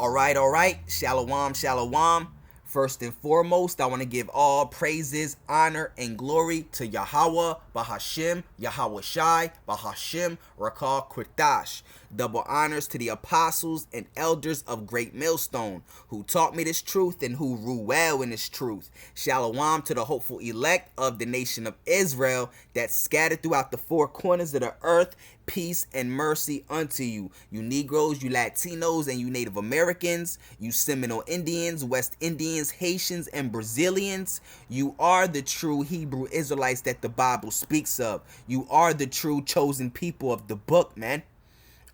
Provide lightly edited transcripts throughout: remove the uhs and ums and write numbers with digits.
All right. Shalom, shalom. First and foremost, I want to give all praises, honor, and glory to Yahweh, Bahashim, Yahweh Shai, Bahashim, Rakal Kritash. Double honors to the apostles and elders of Great Millstone, who taught me this truth and who rule well in this truth. Shalom to the hopeful elect of the nation of Israel that's scattered throughout the four corners of the earth. Peace and mercy unto you. You Negroes, you Latinos, and you Native Americans, you Seminole Indians, West Indians, Haitians, and Brazilians. You are the true Hebrew Israelites that the Bible speaks of. You are the true chosen people of the book, man.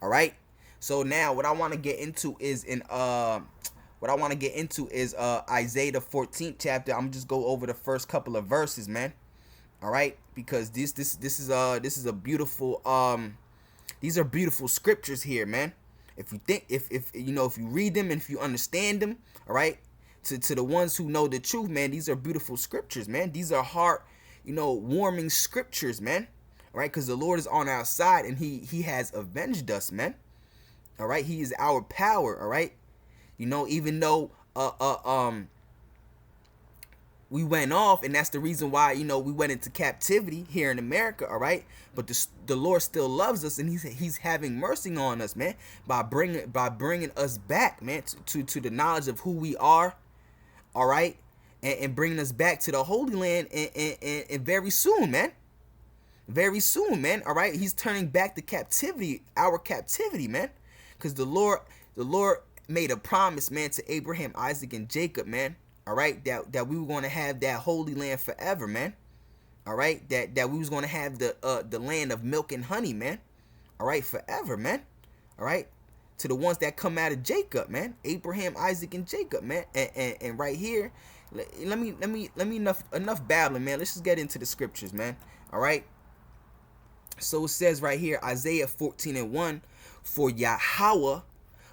All right. So now what I want to get into is Isaiah the 14th chapter. I'm just go over the first couple of verses, man. All right, because this is a beautiful these are beautiful scriptures here, man. If you think if you read them and if you understand them, all right, to the ones who know the truth, man, these are beautiful scriptures, man. These are heart, warming scriptures, man. All right, because the Lord is on our side and he has avenged us, man. All right, he is our power, all right? Even though we went off, and that's the reason why we went into captivity here in America, all right? But the Lord still loves us, and he's having mercy on us, man, by bringing us back, man, to the knowledge of who we are, all right, and bringing us back to the Holy Land, and very soon, man. Very soon, man. All right, he's turning back the captivity, our captivity, man, because the Lord made a promise, man, to Abraham, Isaac, and Jacob, man. All right, that we were going to have that Holy Land forever, man. All right, that we was going to have the land of milk and honey, man. All right, forever, man. All right, to the ones that come out of Jacob, man, Abraham, Isaac, and Jacob, man. And right here, let me enough babbling, man. Let's just get into the scriptures, man. All right. So it says right here, Isaiah 14:1, for Yahweh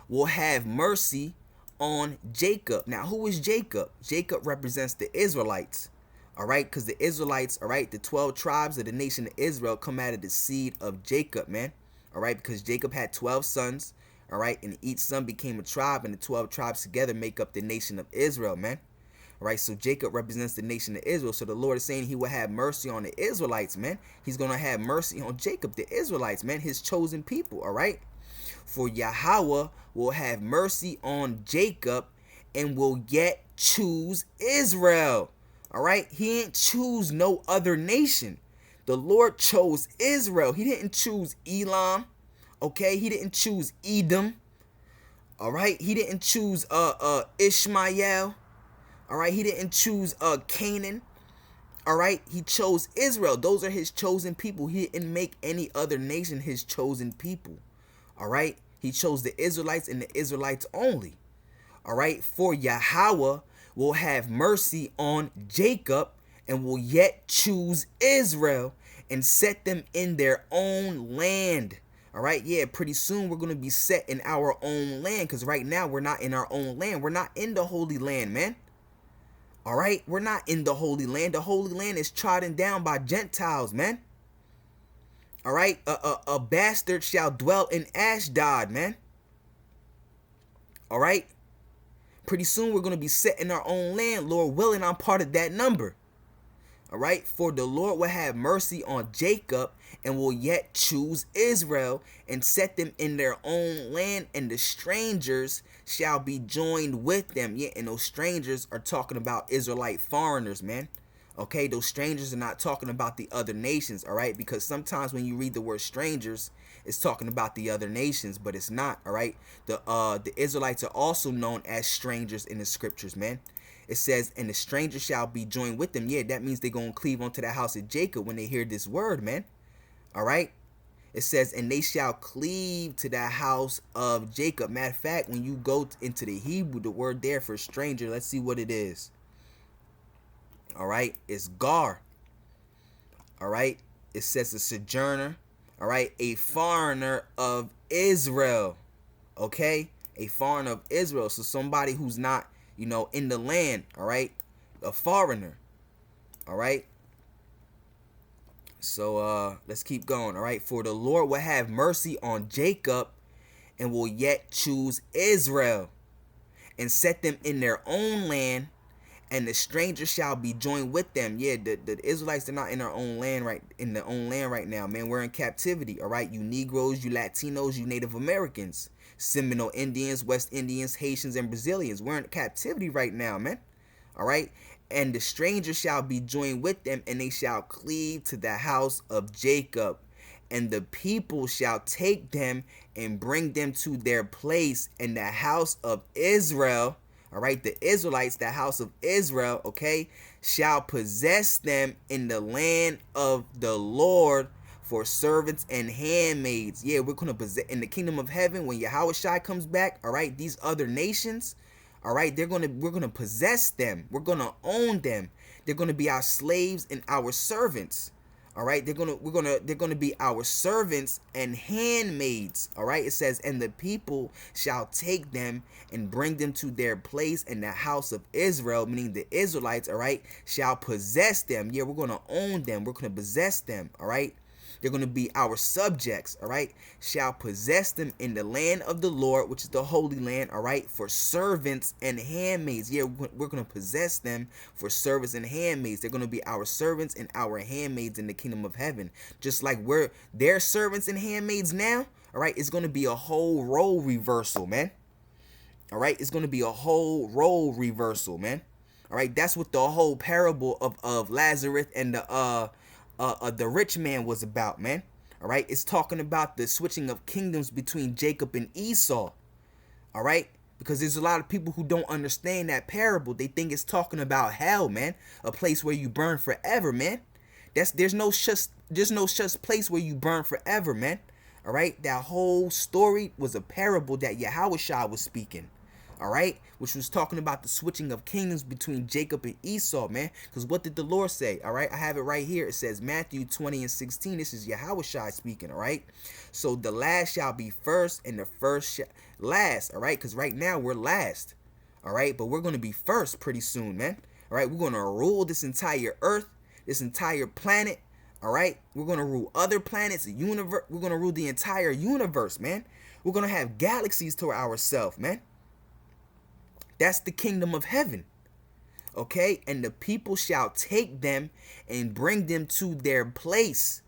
will have mercy on Jacob. Now, who is Jacob? Jacob represents the Israelites. All right, because the Israelites, all right, the 12 tribes of the nation of Israel come out of the seed of Jacob, man. All right, because Jacob had 12 sons, all right, and each son became a tribe, and the 12 tribes together make up the nation of Israel, man. All right, so Jacob represents the nation of Israel. So the Lord is saying he will have mercy on the Israelites, man. He's going to have mercy on Jacob, the Israelites, man, his chosen people, all right? For Yahweh will have mercy on Jacob and will yet choose Israel. All right, he ain't choose no other nation. The Lord chose Israel. He didn't choose Elam. Okay, he didn't choose Edom. All right, he didn't choose Ishmael. All right, he didn't choose Canaan. All right, he chose Israel. Those are his chosen people. He didn't make any other nation his chosen people. All right, he chose the Israelites and the Israelites only. All right, for Yahweh will have mercy on Jacob and will yet choose Israel and set them in their own land. All right, yeah, pretty soon we're going to be set in our own land, because right now we're not in our own land. We're not in the Holy Land, man. All right, we're not in the Holy Land. The Holy Land is trodden down by Gentiles, man. All right, a bastard shall dwell in Ashdod, man. All right, pretty soon we're going to be set in our own land. Lord willing, I'm part of that number. All right, for the Lord will have mercy on Jacob and will yet choose Israel and set them in their own land, and the strangers shall be joined with them. Yeah, and those strangers are talking about Israelite foreigners, man. Okay, those strangers are not talking about the other nations, all right? Because sometimes when you read the word strangers, it's talking about the other nations, but it's not, all right? The Israelites are also known as strangers in the scriptures, man. It says, and the stranger shall be joined with them. Yeah, that means they're going to cleave onto the house of Jacob when they hear this word, man. All right. It says, and they shall cleave to the house of Jacob. Matter of fact, when you go into the Hebrew, the word there for stranger, let's see what it is. All right. It's gar. All right. It says a sojourner. All right. A foreigner of Israel. Okay. A foreigner of Israel. So somebody who's not, in the land, all right, a foreigner, all right. So let's keep going, all right. For the Lord will have mercy on Jacob and will yet choose Israel. and set them in their own land, and the stranger shall be joined with them. Yeah, the Israelites, they're not in their own land right now, man. We're in captivity, all right? You Negroes, you Latinos, you Native Americans, Seminole Indians, West Indians, Haitians, and Brazilians. We're in captivity right now, man. All right? And the stranger shall be joined with them, and they shall cleave to the house of Jacob. And the people shall take them and bring them to their place in the house of Israel. All right, the Israelites, the house of Israel, okay, shall possess them in the land of the Lord for servants and handmaids. Yeah, we're going to possess in the kingdom of heaven when Yahushua comes back. All right, these other nations, all right, we're going to possess them. We're going to own them. They're going to be our slaves and our servants. All right, they're gonna be our servants and handmaids. All right, it says, and the people shall take them and bring them to their place in the house of Israel, meaning the Israelites. All right, shall possess them. Yeah, we're gonna own them. We're gonna possess them. All right. They're going to be our subjects, all right? Shall possess them in the land of the Lord, which is the Holy Land, all right? For servants and handmaids. Yeah, we're going to possess them for servants and handmaids. They're going to be our servants and our handmaids in the kingdom of heaven. Just like we're their servants and handmaids now, all right? It's going to be a whole role reversal, man. All right? It's going to be a whole role reversal, man. All right? That's what the whole parable of Lazarus and the rich man was about, man. All right, it's talking about the switching of kingdoms between Jacob and Esau. All right, because there's a lot of people who don't understand that parable. They think it's talking about hell, man, a place where you burn forever, man. There's no such place where you burn forever, man. All right, that whole story was a parable that Yahushua was speaking. All right, which was talking about the switching of kingdoms between Jacob and Esau, man. Because what did the Lord say? All right, I have it right here. It says Matthew 20:16. This is Yahushua speaking. All right, so the last shall be first, and the first last. All right, because right now we're last. All right, but we're going to be first pretty soon, man. All right, we're going to rule this entire earth, this entire planet. All right, we're going to rule other planets, the universe. We're going to rule the entire universe, man. We're going to have galaxies to ourselves, man. That's the kingdom of heaven. Okay? And the people shall take them and bring them to their place.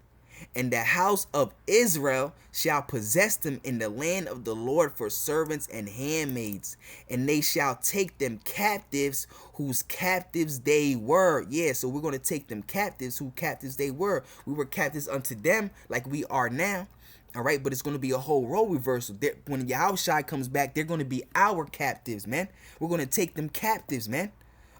And the house of Israel shall possess them in the land of the Lord for servants and handmaids. And they shall take them captives whose captives they were. Yeah, so we're going to take them captives who captives they were. We were captives unto them like we are now. All right, but it's going to be a whole role reversal. When Yahushua comes back, they're going to be our captives, man. We're going to take them captives, man.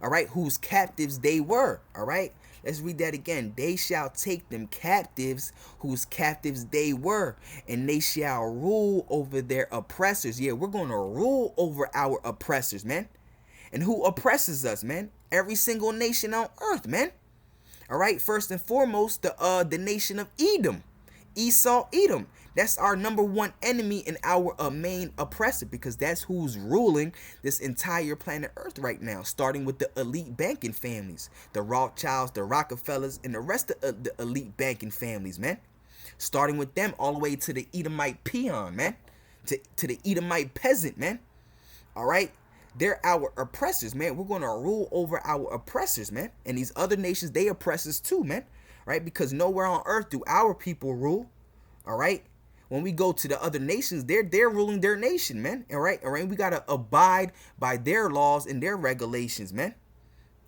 All right, whose captives they were. All right, let's read that again. They shall take them captives whose captives they were, and they shall rule over their oppressors. Yeah, we're going to rule over our oppressors, man. And who oppresses us, man? Every single nation on earth, man. All right, first and foremost, the nation of Edom. Esau, Edom. That's our number one enemy and our main oppressor, because that's who's ruling this entire planet Earth right now, starting with the elite banking families, the Rothschilds, the Rockefellers, and the rest of the elite banking families, man. Starting with them all the way to the Edomite peon, man, to the Edomite peasant, man. All right. They're our oppressors, man. We're going to rule over our oppressors, man. And these other nations, they oppress us too, man. Right? Because nowhere on earth do our people rule. All right? When we go to the other nations, they're ruling their nation, man. All right? All right? We got to abide by their laws and their regulations, man.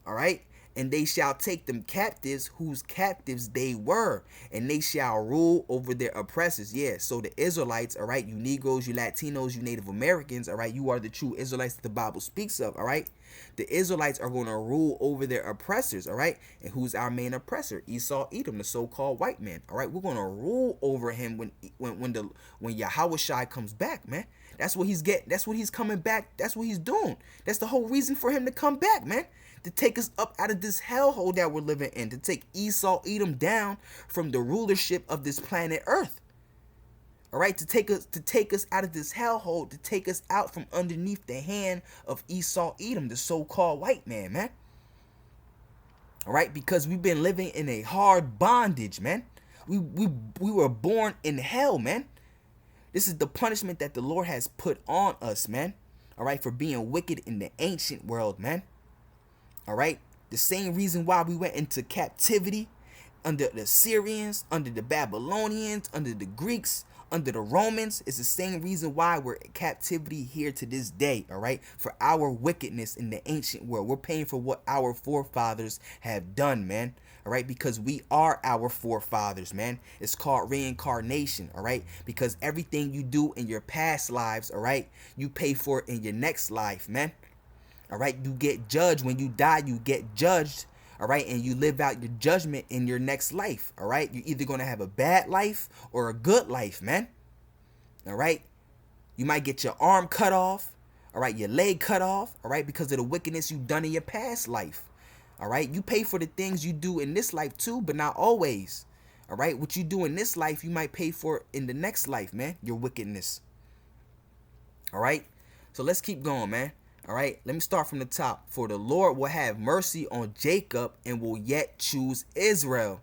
All right? And they shall take them captives whose captives they were, and they shall rule over their oppressors. Yeah, so the Israelites, all right, you Negroes, you Latinos, you Native Americans, all right, you are the true Israelites that the Bible speaks of, all right? The Israelites are going to rule over their oppressors, all right? And who's our main oppressor? Esau, Edom, the so-called white man, all right? We're going to rule over him when Yahushua comes back, man. That's what he's getting. That's what he's coming back. That's what he's doing. That's the whole reason for him to come back, man. To take us up out of this hellhole that we're living in, to take Esau, Edom down from the rulership of this planet Earth. All right, to take us out of this hellhole, to take us out from underneath the hand of Esau, Edom, the so-called white man, man. All right, because we've been living in a hard bondage, man. We were born in hell, man. This is the punishment that the Lord has put on us, man. all right, for being wicked in the ancient world, man. All right, the same reason why we went into captivity under the Syrians, under the Babylonians, under the Greeks, under the Romans, is the same reason why we're in captivity here to this day, all right? For our wickedness in the ancient world. We're paying for what our forefathers have done, man. All right, because we are our forefathers, man. It's called reincarnation, all right? Because everything you do in your past lives, all right, you pay for it in your next life, man. All right, you get judged when you die. You get judged, all right, and you live out your judgment in your next life. All right, you're either gonna have a bad life or a good life, man. All right, you might get your arm cut off, all right, your leg cut off, all right, because of the wickedness you've done in your past life. All right, you pay for the things you do in this life too, but not always. All right, what you do in this life, you might pay for in the next life, man. Your wickedness. All right, so let's keep going, man. All right, let me start from the top. For the Lord will have mercy on Jacob and will yet choose Israel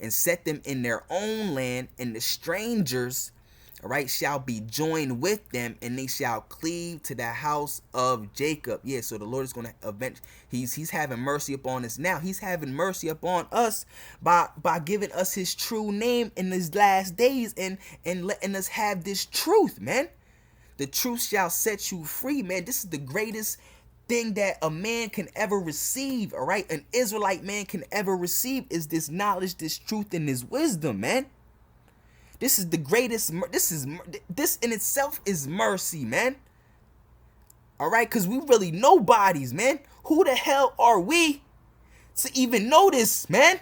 and set them in their own land, and the strangers, all right, shall be joined with them, and they shall cleave to the house of Jacob. Yeah, so the Lord is going to avenge. He's having mercy upon us now. He's having mercy upon us by giving us his true name in these last days and letting us have this truth, man. The truth shall set you free, man. This is the greatest thing that a man can ever receive, all right? An Israelite man can ever receive is this knowledge, this truth, and this wisdom, man. This is the greatest. This in itself is mercy, man. All right, because we really nobodies, man. Who the hell are we to even know this, man?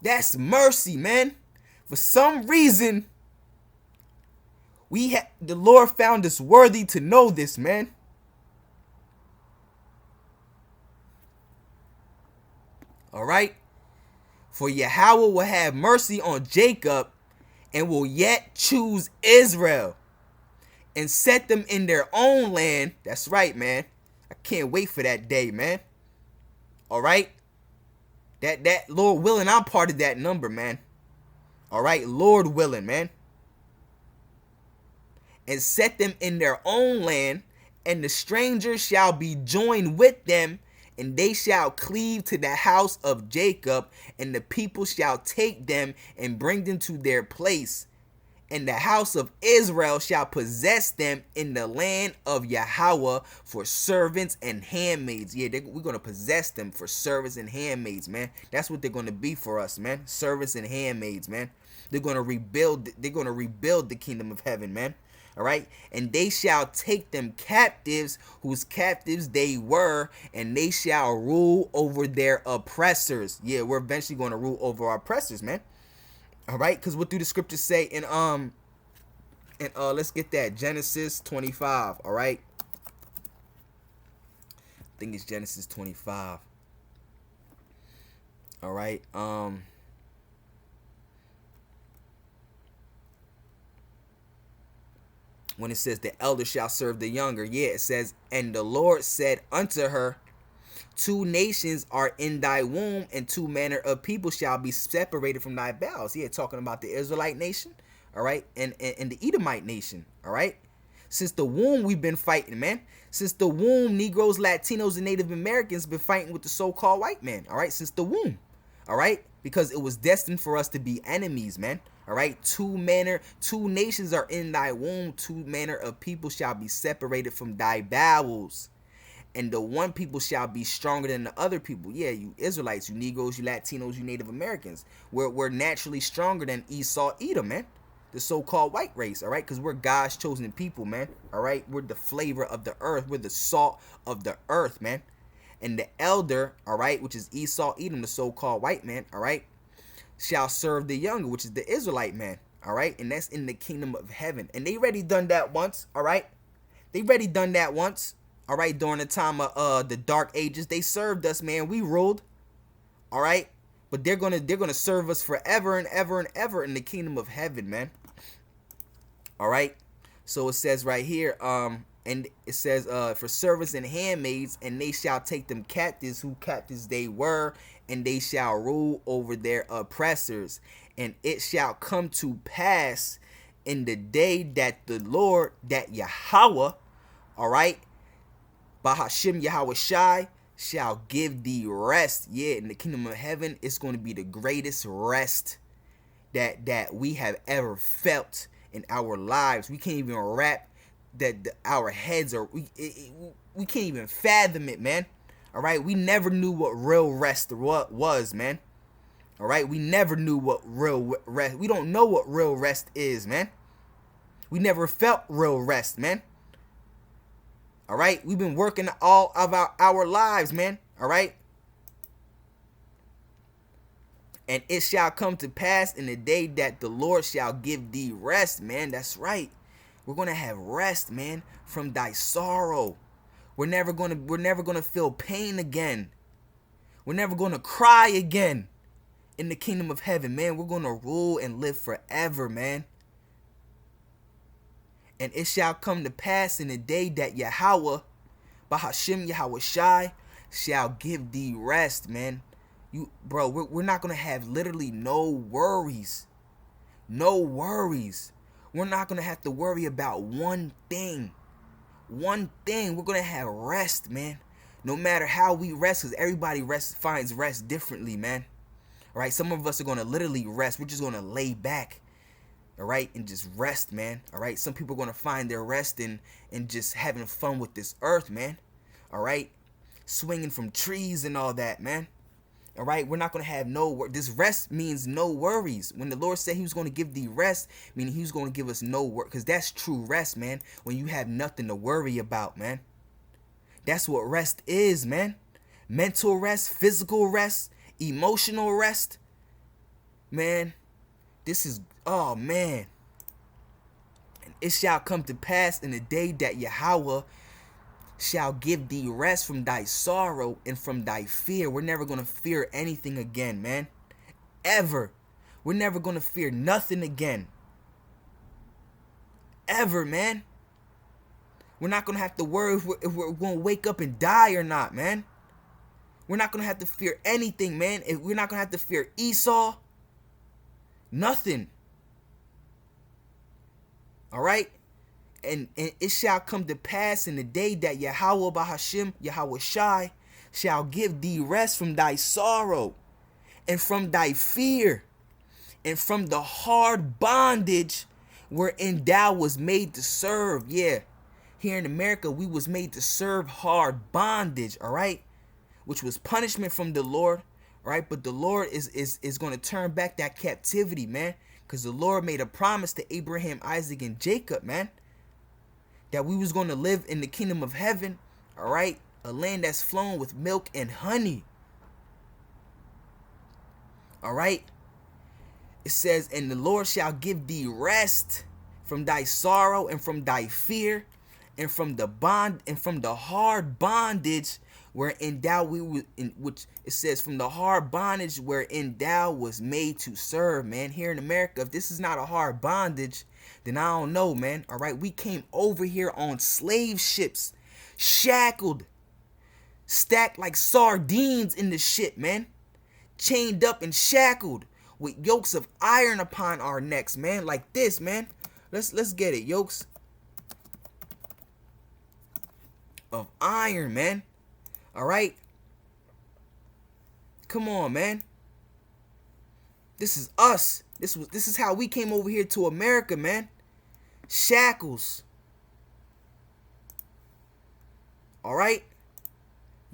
That's mercy, man. For some reason, the Lord found us worthy to know this, man. All right. For Yahweh will have mercy on Jacob and will yet choose Israel and set them in their own land. That's right, man. I can't wait for that day, man. All right. That Lord willing, I'm part of that number, man. All right. Lord willing, man. And set them in their own land, and the strangers shall be joined with them, and they shall cleave to the house of Jacob, and the people shall take them and bring them to their place. And the house of Israel shall possess them in the land of Yahweh for servants and handmaids. Yeah, we're going to possess them for servants and handmaids, man. That's what they're going to be for us, man. Servants and handmaids, man. They're going to rebuild the kingdom of heaven, man. All right, and they shall take them captives, whose captives they were, and they shall rule over their oppressors. Yeah, we're eventually going to rule over our oppressors, man. All right, because what do the scriptures say in let's get that, Genesis 25. All right, I think it's Genesis 25. All right, when it says the elder shall serve the younger, yeah, it says, and the Lord said unto her, 2 nations are in thy womb, and 2 manner of people shall be separated from thy bowels. Yeah, talking about the Israelite nation, all right, and the Edomite nation, all right. Since the womb, we've been fighting, man. Since the womb, Negroes, Latinos, and Native Americans been fighting with the so-called white man, all right, since the womb, all right, because it was destined for us to be enemies, man. All right, 2 nations are in thy womb, 2 manner of people shall be separated from thy bowels, and the one people shall be stronger than the other people. Yeah, you Israelites, you Negroes, you Latinos, you Native Americans, we're naturally stronger than Esau, Edom, man, the so-called white race. All right, because we're God's chosen people, man. All right, we're the flavor of the earth, we're the salt of the earth, man. And the elder, all right, which is Esau, Edom, the so-called white man, all right, shall serve the younger, which is the Israelite man, all right, and that's in the kingdom of heaven. And they already done that once, all right. They already done that once, all right, during the time of the dark ages. They served us, man. We ruled, all right, but they're gonna serve us forever and ever and ever in the kingdom of heaven, man. All right, so it says right here, and it says, for servants and handmaids, and they shall take them captives, who captives they were, and they shall rule over their oppressors. And it shall come to pass in the day that the Lord, that Yahweh, all right, Bahashim Yahweh Shai, shall give thee rest. Yeah, in the kingdom of heaven, it's going to be the greatest rest that we have ever felt in our lives. We can't even wrap that our heads are. We can't even fathom it, man. All right, we never knew what real rest was, man. All right, we never knew what real rest. We don't know what real rest is, man. We never felt real rest, man. All right, we've been working all of our lives, man. All right. And it shall come to pass in the day that the Lord shall give thee rest, man. That's right. We're gonna have rest, man, from thy sorrow. We're never gonna feel pain again. We're never gonna cry again in the kingdom of heaven, man. We're gonna rule and live forever, man. And it shall come to pass in the day that Yahweh, Bahashim Yahweh Shai, shall give thee rest, man. We're not gonna have literally no worries. No worries. We're not gonna have to worry about one thing. One thing. We're gonna have rest, man. No matter how we rest, because everybody finds rest differently, man. All right, some of us are gonna literally rest. We're just gonna lay back, all right, and just rest, man. All right, some people are gonna find their rest in just having fun with this earth, man. All right, swinging from trees and all that, man. All right, we're not going to have this rest means no worries. When the Lord said he was going to give thee rest, meaning he was going to give us no work, because that's true rest, man. When you have nothing to worry about, man. That's what rest is, man. Mental rest, physical rest, emotional rest. Man, this is, oh man. And it shall come to pass in the day that Yahweh shall give thee rest from thy sorrow and from thy fear. We're never going to fear anything again, man. Ever. We're never going to fear nothing again. Ever, man. We're not going to have to worry if we're going to wake up and die or not, man. We're not going to have to fear anything, man. We're not going to have to fear Esau. Nothing. All right? And it shall come to pass in the day that Yahweh Bahashim, Yahweh Shai, shall give thee rest from thy sorrow and from thy fear and from the hard bondage wherein thou was made to serve. Yeah, here in America, we was made to serve hard bondage, all right? Which was punishment from the Lord, all right? But the Lord is going to turn back that captivity, man, because the Lord made a promise to Abraham, Isaac, and Jacob, man, that we was going to live in the kingdom of heaven, all right? A land that's flowing with milk and honey. All right? It says, and the Lord shall give thee rest from thy sorrow and from thy fear and from the bond and from the hard bondage wherein thou which it says from the hard bondage wherein thou was made to serve, man. Here in America, if this is not a hard bondage, then I don't know, man. All right, we came over here on slave ships, shackled, stacked like sardines in the ship, man, chained up and shackled with yokes of iron upon our necks, man, like this, man. Let's get it, yokes of iron, man. All right, come on, man. This is us. This is how we came over here to America, man. Shackles. All right,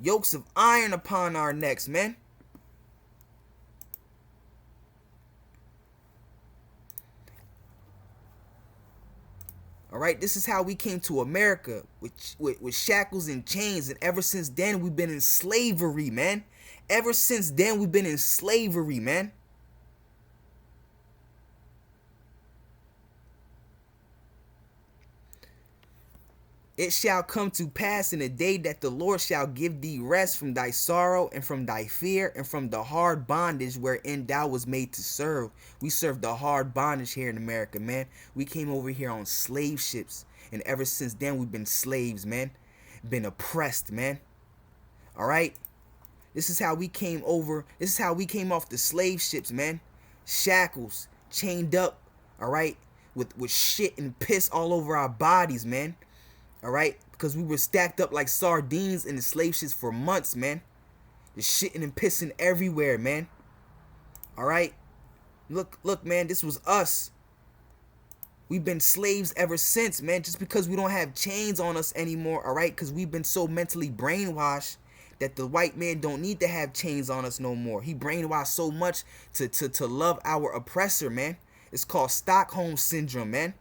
yokes of iron upon our necks, man. All right, this is how we came to America, with shackles and chains, and ever since then we've been in slavery, man. Ever since then we've been in slavery, man. It shall come to pass in the day that the Lord shall give thee rest from thy sorrow and from thy fear and from the hard bondage wherein thou was made to serve. We serve the hard bondage here in America, man. We came over here on slave ships, and ever since then we've been slaves, man. Been oppressed, man. All right? This is how we came over. This is how we came off the slave ships, man. Shackles, chained up, all right? with shit and piss all over our bodies, man. All right, because we were stacked up like sardines in the slave ships for months, man. Just shitting and pissing everywhere, man. All right, look, man, this was us. We've been slaves ever since, man. Just because we don't have chains on us anymore, all right? Because we've been so mentally brainwashed that the white man don't need to have chains on us no more. He brainwashed so much to love our oppressor, man. It's called Stockholm Syndrome, man.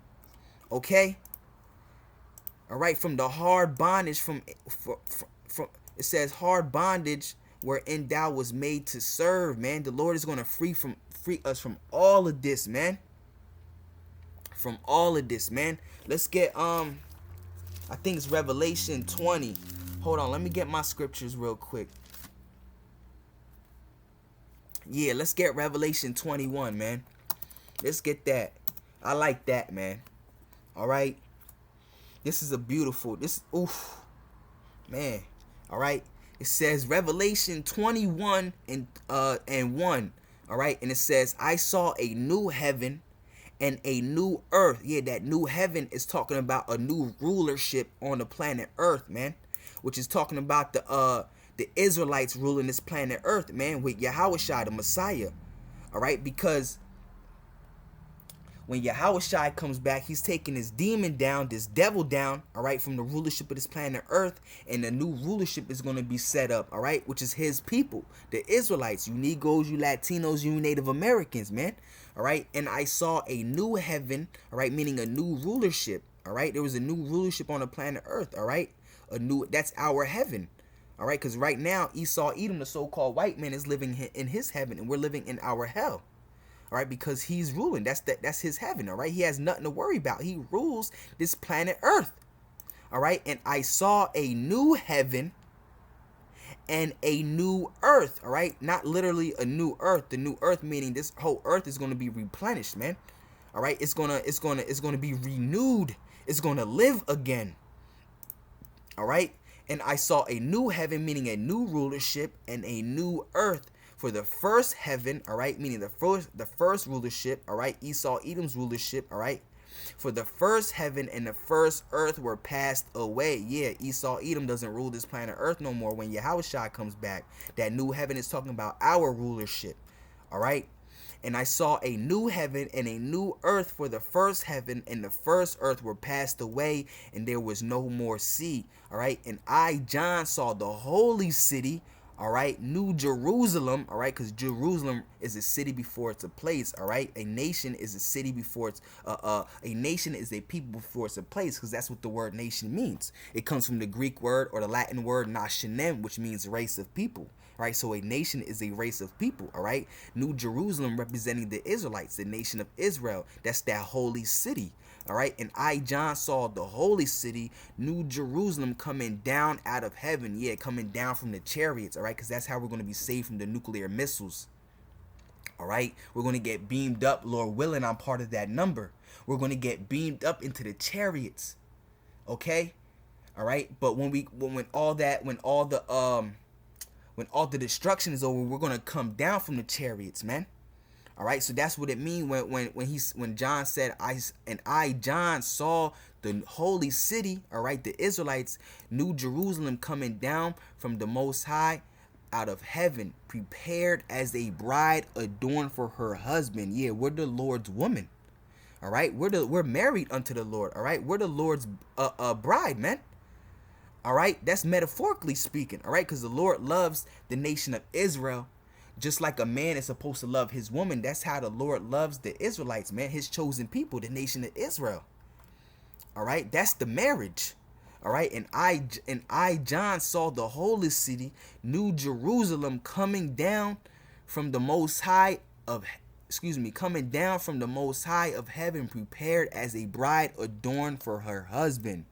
Okay? All right, from the hard bondage, from it says hard bondage wherein thou was made to serve, man. The Lord is going to free us from all of this, man. From all of this, man. Let's get I think it's Revelation 20. Hold on, let me get my scriptures real quick. Yeah, let's get Revelation 21, man. Let's get that. I like that, man. All right. This is a beautiful, oof, man. All right. It says Revelation 21 and 1. All right. And it says, I saw a new heaven and a new earth. Yeah, that new heaven is talking about a new rulership on the planet Earth, man. Which is talking about the Israelites ruling this planet Earth, man, with Yahushua, the Messiah. All right, because when Yahushua comes back, he's taking this demon down, this devil down, all right, from the rulership of this planet Earth, and the new rulership is going to be set up, all right, which is his people, the Israelites, you Negroes, you Latinos, you Native Americans, man, all right, and I saw a new heaven, all right, meaning a new rulership, all right, there was a new rulership on the planet Earth, all right, that's our heaven, all right, because right now, Esau, Edom, the so-called white man, is living in his heaven, and we're living in our hell. All right, because he's ruling. That's his heaven. All right, he has nothing to worry about. He rules this planet Earth. All right, and I saw a new heaven and a new earth. All right, not literally a new earth. The new earth meaning this whole earth is going to be replenished, man. All right, it's gonna be renewed. It's gonna live again. All right, and I saw a new heaven, meaning a new rulership, and a new earth. For the first heaven, all right, meaning the first rulership, all right, Esau, Edom's rulership, all right. For the first heaven and the first earth were passed away. Yeah, Esau, Edom doesn't rule this planet Earth no more when Yahushua comes back. That new heaven is talking about our rulership, all right. And I saw a new heaven and a new earth, for the first heaven and the first earth were passed away, and there was no more sea, all right. And I, John, saw the holy city, all right, New Jerusalem, all right, because Jerusalem is a city before it's a place, all right. A nation is a city before it's a nation is a people before it's a place, because that's what the word nation means. It comes from the Greek word or the Latin word nationem, which means race of people, right? So a nation is a race of people, all right. New Jerusalem representing the Israelites, the nation of Israel. That's that holy city. All right, and I, John, saw the holy city, New Jerusalem, coming down out of heaven. Yeah, coming down from the chariots, all right, because that's how we're going to be saved from the nuclear missiles. All right, we're going to get beamed up, Lord willing. I'm part of that number. We're going to get beamed up into the chariots. Okay, all right, but when all the destruction is over, we're going to come down from the chariots, man. All right, so that's what it means when John said, I John saw the holy city, all right, the Israelites, New Jerusalem, coming down from the Most High out of heaven, prepared as a bride adorned for her husband. Yeah, we're the Lord's woman. All right, we're married unto the Lord. All right, we're the Lord's bride, man. All right, that's metaphorically speaking. All right, because the Lord loves the nation of Israel. Just like a man is supposed to love his woman, that's how the Lord loves the Israelites, man, his chosen people, the nation of Israel. All right, that's the marriage. All right, and I, John, saw the holy city, New Jerusalem, coming down from the Most High of heaven, prepared as a bride adorned for her husband.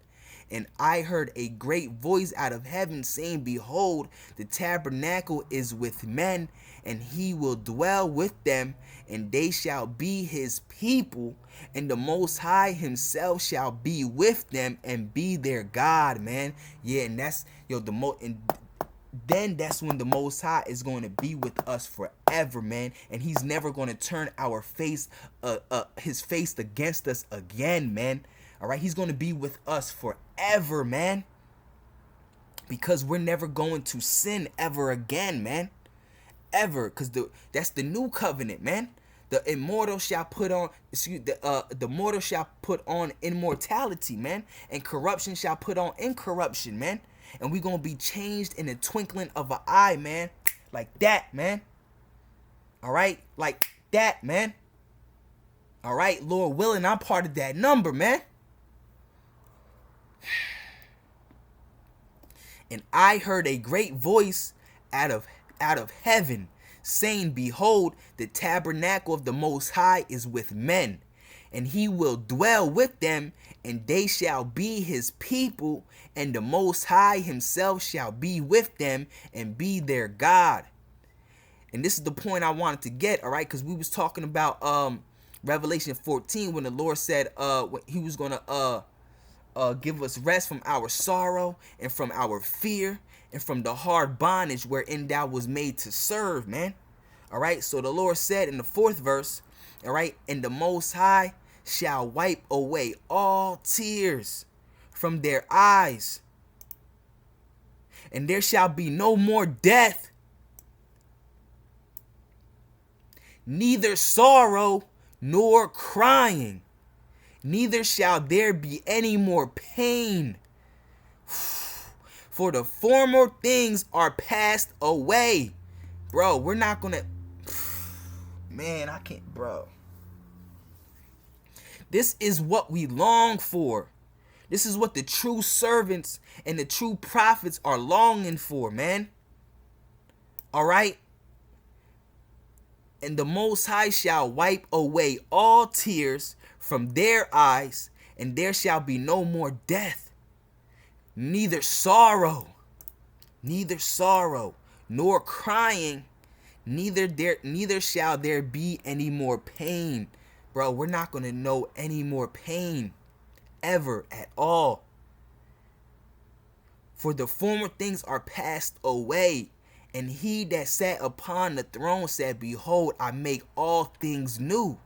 And I heard a great voice out of heaven saying, behold, the tabernacle is with men, and he will dwell with them, and they shall be his people, and the Most High himself shall be with them and be their God, man. Yeah, and that's, and then that's when the Most High is going to be with us forever. forever, man. And he's never going to turn his face against us again, man. All right, he's going to be with us forever, man. Because we're never going to sin ever again, man. Ever. Because that's the new covenant, man. The immortal shall put on, the mortal shall put on immortality, man. And corruption shall put on incorruption, man. And we're going to be changed in the twinkling of an eye, man. Like that, man. All right? Like that, man. All right? Lord willing, I'm part of that number, man. And I heard a great voice out of heaven, saying, Behold, the tabernacle of the Most High is with men, and he will dwell with them, and they shall be his people, and the Most High himself shall be with them and be their God. And this is the point I wanted to get, all right, because we was talking about Revelation 14 when the Lord said he was going to give us rest from our sorrow and from our fear and from the hard bondage wherein thou was made to serve, man. All right, so the Lord said in the 4th verse, all right, and the Most High shall wipe away all tears from their eyes, and there shall be no more death, neither sorrow nor crying, neither shall there be any more pain, for the former things are passed away. Bro, we're not gonna, man, I can't, bro. This is what we long for. This is what the true servants and the true prophets are longing for, man. All right? And the Most High shall wipe away all tears from their eyes, and there shall be no more death, neither sorrow, nor crying, neither shall there be any more pain. Bro, we're not going to know any more pain ever at all. For the former things are passed away. And he that sat upon the throne said, Behold, I make all things new.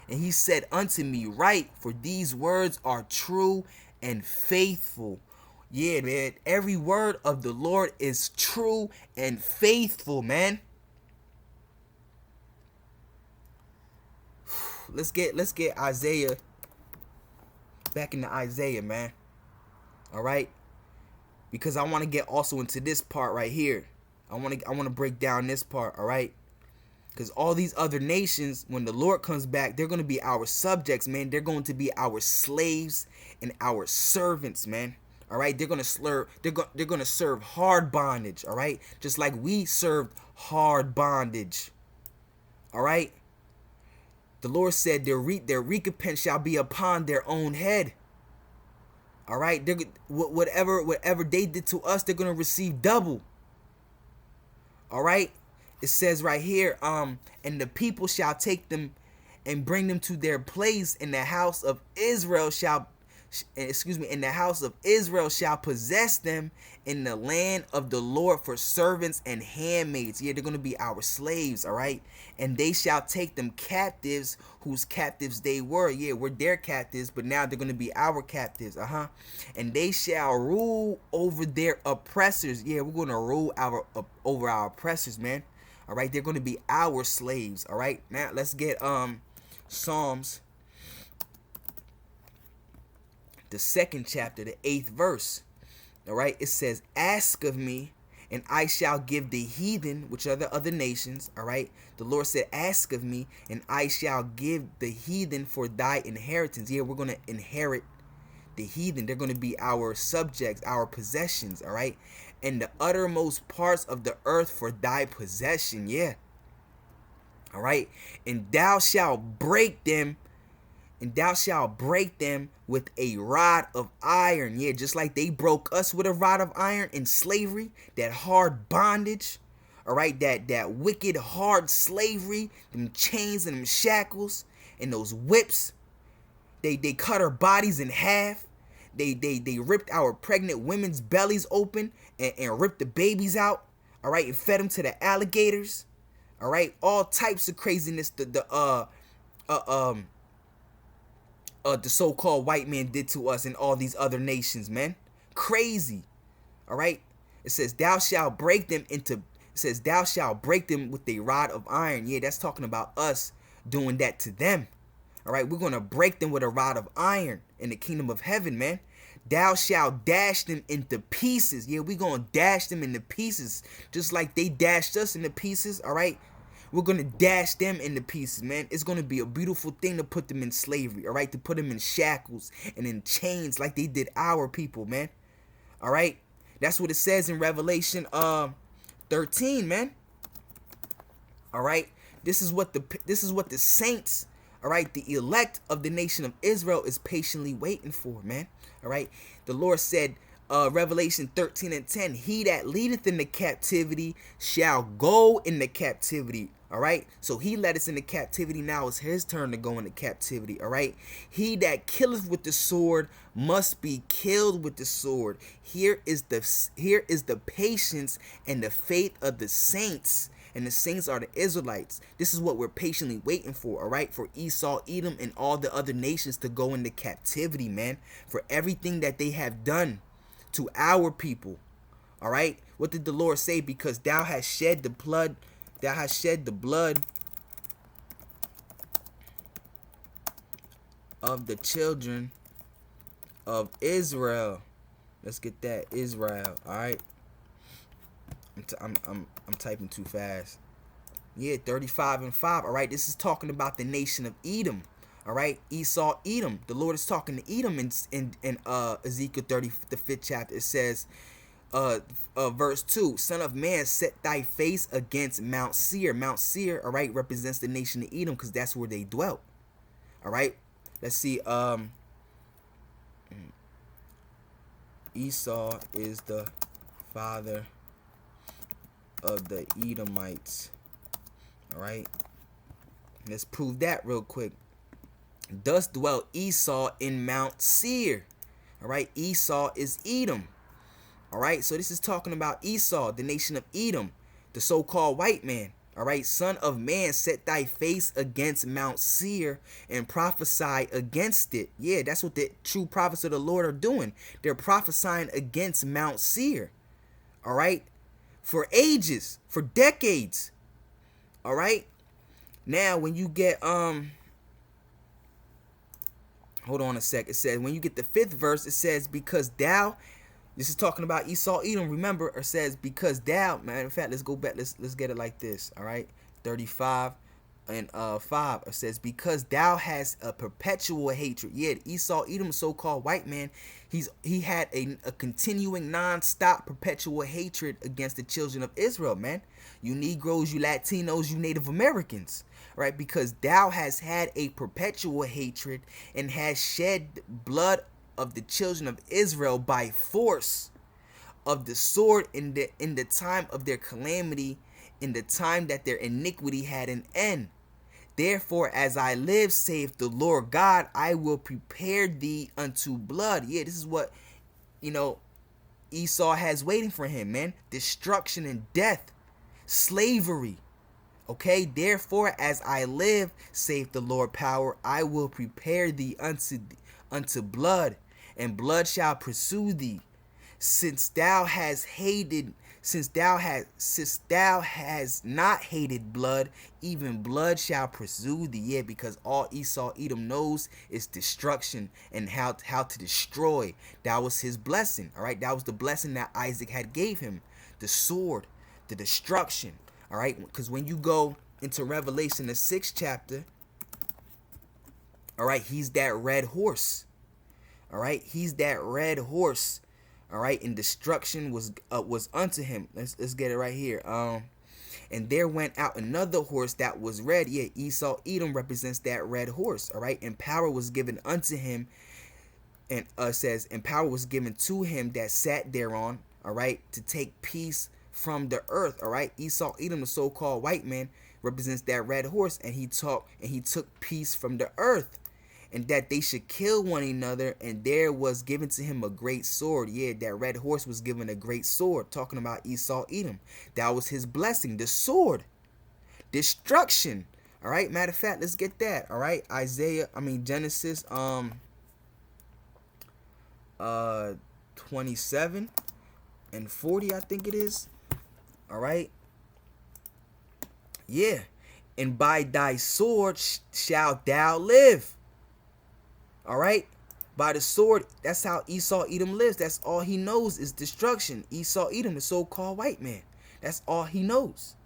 And he said unto me, Write, for these words are true and faithful. Yeah, man. Every word of the Lord is true and faithful, man. Let's get Isaiah back into Isaiah, man. All right? Because I want to get also into this part right here. I want to break down this part, all right? Because all these other nations, when the Lord comes back, they're going to be our subjects, man. They're going to be our slaves and our servants, man. All right? They're going to serve hard bondage, all right? Just like we served hard bondage. All right? The Lord said their recompense shall be upon their own head. All right? Whatever they did to us, they're going to receive double. All right, it says right here, and the people shall take them and bring them to their place, and the house of Israel shall, and the house of Israel shall possess them in the land of the Lord for servants and handmaids. Yeah, they're going to be our slaves, all right? And they shall take them captives, whose captives they were. Yeah, we're their captives, but now they're going to be our captives, And they shall rule over their oppressors. Yeah, we're going to rule over our oppressors, man. All right, they're going to be our slaves, all right? Now, let's get Psalms, the 2nd chapter, the 8th verse. All right, it says, Ask of me, and I shall give the heathen, which are the other nations. All right, the Lord said, Ask of me, and I shall give the heathen for thy inheritance. Yeah, we're going to inherit the heathen. They're going to be our subjects, our possessions. All right, and the uttermost parts of the earth for thy possession. Yeah. All right, and thou shalt break them. And thou shalt break them with a rod of iron. Yeah, just like they broke us with a rod of iron in slavery, that hard bondage. All right, that wicked hard slavery, them chains and them shackles and those whips. They cut our bodies in half. They ripped our pregnant women's bellies open and ripped the babies out. All right, and fed them to the alligators. All right, all types of craziness. Uh um the so-called white man did to us and all these other nations, man. Crazy. All right. It says, "Thou shalt break them into." It says, "Thou shalt break them with a rod of iron." Yeah, that's talking about us doing that to them. All right, we're gonna break them with a rod of iron in the kingdom of heaven, man. Thou shalt dash them into pieces. Yeah, we're gonna dash them into pieces, just like they dashed us into pieces. All right, we're gonna dash them into pieces, man. It's gonna be a beautiful thing to put them in slavery. All right, to put them in shackles and in chains like they did our people, man. All right, that's what it says in Revelation 13, man. All right, this is what the saints, all right, the elect of the nation of Israel is patiently waiting for, man. All right, the Lord said, Revelation 13:10, "He that leadeth into captivity shall go into captivity." All right, so he led us into captivity. Now it's his turn to go into captivity. All right, "He that killeth with the sword must be killed with the sword." Here is the patience and the faith of the saints, and the saints are the Israelites. This is what we're patiently waiting for, all right? For Esau, Edom, and all the other nations to go into captivity, man, for everything that they have done to our people. All right, what did the Lord say? "Because thou hast shed the blood, of the children of Israel." Let's get that, Israel. All right, I'm typing too fast. Yeah, 35:5. All right, this is talking about the nation of Edom. All right, Esau, Edom. The Lord is talking to Edom in Ezekiel 30, the 5th chapter. It says, verse 2, "Son of man, set thy face against Mount Seir." Mount Seir, all right, represents the nation of Edom because that's where they dwelt. All right, let's see. Esau is the father of the Edomites. All right, let's prove that real quick. "Thus dwelt Esau in Mount Seir." All right, Esau is Edom. All right, so this is talking about Esau, the nation of Edom, the so-called white man. All right, "Son of man, set thy face against Mount Seir and prophesy against it." Yeah, that's what the true prophets of the Lord are doing. They're prophesying against Mount Seir. All right, for ages, for decades. All right, now when you get hold on a sec. It says, when you get the 5th verse, it says, "Because thou," this is talking about Esau, Edom. Remember, it says, "Because thou," matter of fact, let's go back. Let's get it like this. All right, 35 and 5. It says, "Because thou hast a perpetual hatred." Yeah, Esau, Edom, so-called white man, he had a continuing, non-stop, perpetual hatred against the children of Israel, man. You Negroes, you Latinos, you Native Americans. Right, "Because thou hast had a perpetual hatred and has shed blood of the children of Israel by force of the sword in the time of their calamity, in the time that their iniquity had an end. Therefore, as I live, saith the Lord God, I will prepare thee unto blood." Yeah, this is what, Esau has waiting for him, man. Destruction and death, slavery. Okay, "Therefore, as I live, saith the Lord power, I will prepare thee unto blood, and blood shall pursue thee. Since thou has not hated blood, even blood shall pursue thee." Yeah, because all Esau, Edom knows is destruction and how to destroy. That was his blessing. All right, that was the blessing that Isaac had gave him, the sword, the destruction. All right, because when you go into Revelation, the 6th chapter, all right, he's that red horse. All right, he's that red horse. All right, and destruction was unto him. Let's get it right here. "And there went out another horse that was red." Yeah, Esau, Edom represents that red horse. All right, "And power was given unto him," and says, "And power was given to him that sat thereon." All right, "to take peace from the earth." All right, Esau, Edom, the so-called white man, represents that red horse, and he took peace from the earth, and that they should kill one another, and there was given to him a great sword. Yeah, that red horse was given a great sword, talking about Esau, Edom. That was his blessing, the sword. destruction. All right, matter of fact, let's get that. All right, Genesis 27 and 40, I think it is. All right, yeah, and by thy sword shalt thou live. All right, by the sword. That's how Esau Edom lives. That's all he knows is destruction. Esau Edom, the so-called white man, that's all he knows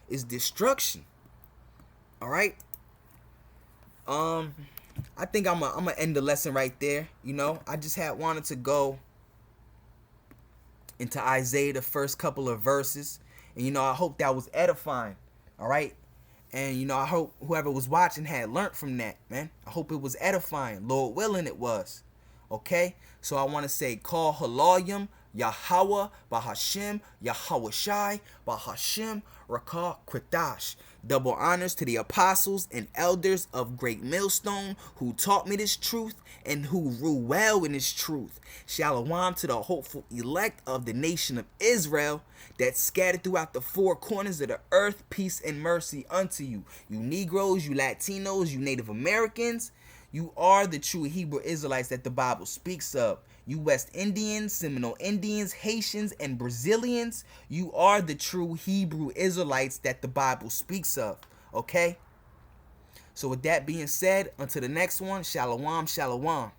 is destruction. All right. I think I'm gonna end the lesson right there. You know, I just wanted to go into Isaiah, the first couple of verses, and you know, I hope that was edifying. All right. And you know, I hope whoever was watching had learned from that, man. I hope it was edifying. Lord willing, it was. Okay? So I want to say, call Halayim, Yahweh, Bahashim, Yahweh Shai, Bahashim, Rakah, Kritash. Double honors to the apostles and elders of Great Millstone who taught me this truth and who rule well in this truth. Shalom to the hopeful elect of the nation of Israel that scattered throughout the four corners of the earth. Peace and mercy unto you. You Negroes, you Latinos, you Native Americans. You are the true Hebrew Israelites that the Bible speaks of. You West Indians, Seminole Indians, Haitians, and Brazilians, you are the true Hebrew Israelites that the Bible speaks of. Okay? So with that being said, until the next one, shalom, shalom.